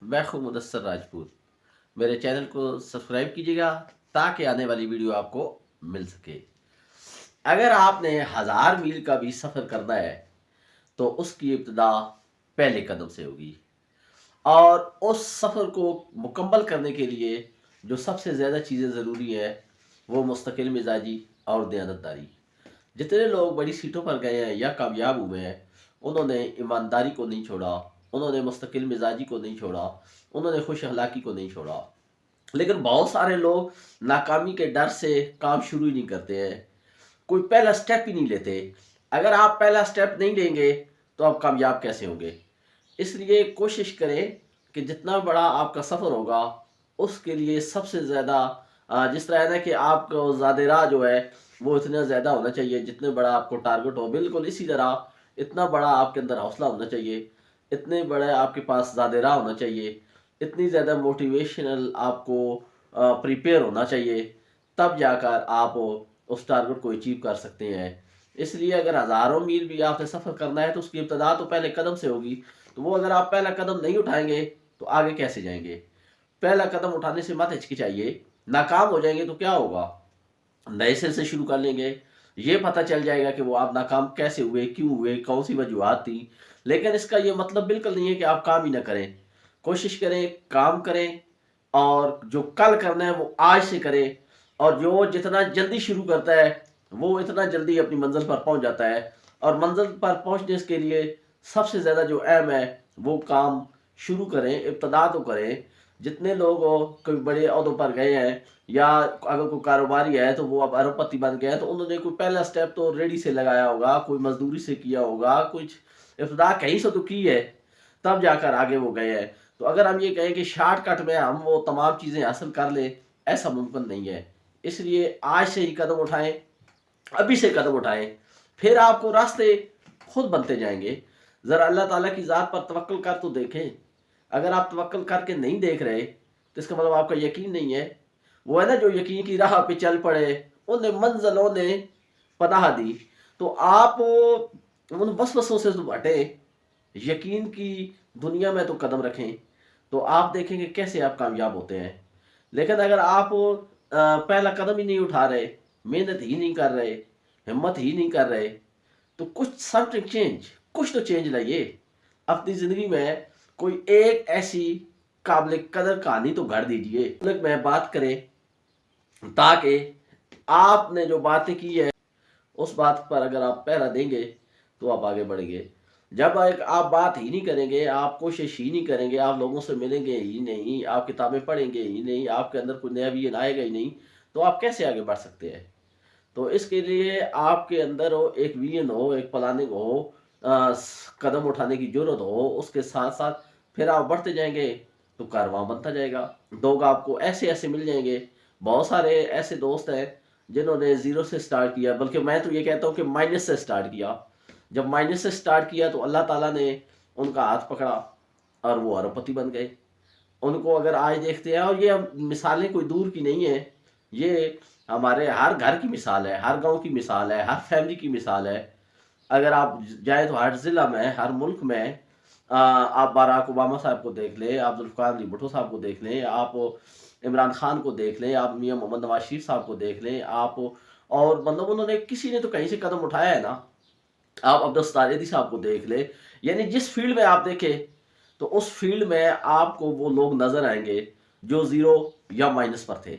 मैं हूं मुदस्सर राजपूत। मेरे चैनल को सब्सक्राइब कीजिएगा ताकि आने वाली वीडियो आपको मिल सके। अगर आपने 1000 मील का भी सफ़र करना है तो उसकी इब्तिदा पहले कदम से होगी, और उस सफ़र को मुकम्मल करने के लिए जो सबसे ज़्यादा चीज़ें ज़रूरी है वो मुस्तकिल मिजाजी और दयानतदारी। जितने लोग बड़ी सीटों पर गए हैं या कामयाब हुए हैं, उन्होंने ईमानदारी को नहीं छोड़ा, उन्होंने मुस्तकिल मिजाजी को नहीं छोड़ा, उन्होंने खुश अखलाकी को नहीं छोड़ा। लेकिन बहुत सारे लोग नाकामी के डर से काम शुरू ही नहीं करते हैं, कोई पहला स्टेप ही नहीं लेते। अगर आप पहला स्टेप नहीं लेंगे तो आप कामयाब कैसे होंगे? इसलिए कोशिश करें कि जितना बड़ा आपका सफ़र होगा उसके लिए सबसे ज़्यादा जिस तरह है ना कि आपको ज़्यादा राह जो है वो इतना ज़्यादा होना चाहिए जितने बड़ा आपको टारगेट हो, बिल्कुल इसी तरह इतना बड़ा आपके अंदर हौसला होना चाहिए, इतने बड़े आपके पास ज़्यादा राह होना चाहिए, इतनी ज़्यादा मोटिवेशनल आपको प्रिपेयर होना चाहिए, तब जाकर आप उस टारगेट को अचीव कर सकते हैं। इसलिए अगर हज़ारों मील भी आपने सफ़र करना है तो उसकी इब्तिदा तो पहले कदम से होगी। तो वो अगर आप पहला कदम नहीं उठाएंगे तो आगे कैसे जाएंगे? पहला कदम उठाने से मत हिचकिचाइए। नाकाम हो जाएंगे तो क्या होगा? नए सिरे से शुरू कर लेंगे। ये पता चल जाएगा कि वो आप नाकाम कैसे हुए, क्यों हुए, कौन सी वजूहात थी। लेकिन इसका ये मतलब बिल्कुल नहीं है कि आप काम ही ना करें। कोशिश करें, काम करें, और जो कल करना है वो आज से करें। और जो जितना जल्दी शुरू करता है वो इतना जल्दी अपनी मंजिल पर पहुंच जाता है। और मंजिल पर पहुंचने के लिए सबसे ज़्यादा जो अहम है वो काम शुरू करें, इब्तदा तो करें। जितने लोग कोई बड़े ओहदों पर गए हैं या अगर कोई कारोबारी है तो वो अब अरबपति बन गए हैं, तो उन्होंने कोई पहला स्टेप तो रेडी से लगाया होगा, कोई मजदूरी से किया होगा, कुछ इब्तदा कहीं से तो की है, तब जाकर आगे वो गए हैं। तो अगर हम ये कहें कि शॉर्टकट में हम वो तमाम चीज़ें हासिल कर लें, ऐसा मुमकिन नहीं है। इसलिए आज से ही कदम उठाएं, अभी से कदम उठाएं, फिर आपको रास्ते खुद बनते जाएंगे। ज़रा अल्लाह ताला की ज़ात पर तवक्कुल कर तो देखें। अगर आप तवक्कुल करके नहीं देख रहे तो इसका मतलब आपका यकीन नहीं है। वो है ना, जो यकीन की राह पे चल पड़े उन्हें मंजिलों ने पनाह दी। तो आप उन वसवसों से तो हटें, यकीन की दुनिया में तो कदम रखें, तो आप देखेंगे कैसे आप कामयाब होते हैं। लेकिन अगर आप पहला कदम ही नहीं उठा रहे, मेहनत ही नहीं कर रहे, हिम्मत ही नहीं कर रहे, तो कुछ समथिंग चेंज, कुछ तो चेंज लाइए अपनी ज़िंदगी में। कोई एक ऐसी काबिल कदर कहानी तो गढ़ दीजिए में बात करें, ताकि आपने जो बातें की है उस बात पर अगर आप पहरा देंगे तो आप आगे बढ़ेंगे। जब एक आप बात ही नहीं करेंगे, आप कोशिश ही नहीं करेंगे, आप लोगों से मिलेंगे ही नहीं, आप किताबें पढ़ेंगे ही नहीं, आपके अंदर कोई नया विजन आएगा ही नहीं, तो आप कैसे आगे बढ़ सकते हैं? तो इसके लिए आपके अंदर हो एक विजन हो, एक प्लानिंग हो, कदम उठाने की जरूरत हो, उसके साथ साथ फिर आप बढ़ते जाएंगे तो कारवां बनता जाएगा। लोग आपको ऐसे ऐसे मिल जाएंगे। बहुत सारे ऐसे दोस्त हैं जिन्होंने ज़ीरो से स्टार्ट किया, बल्कि मैं तो ये कहता हूँ कि माइनस से स्टार्ट किया। जब माइनस से स्टार्ट किया तो अल्लाह ताला ने उनका हाथ पकड़ा और वो अरबपति बन गए। उनको अगर आज देखते हैं, और ये मिसालें कोई दूर की नहीं है, ये हमारे हर घर की मिसाल है, हर गांव की मिसाल है, हर फैमिली की मिसाल है। अगर आप जाए तो हर ज़िला में, हर मुल्क में आप बाराक ओबामा साहब को देख लें, आप जुल्फ़िकार अली भुट्टो साहब को देख लें, आप इमरान खान को देख लें, आप मियां मोहम्मद नवाज शरीफ साहब को देख लें, आप और मतलब उन्होंने किसी ने तो कहीं से कदम उठाया है ना। आप अब्दुल सत्तार ज़ैदी साहब को देख लें। यानी जिस फील्ड में आप देखें तो उस फील्ड में आपको वो लोग नज़र आएंगे जो ज़ीरो या माइनस पर थे।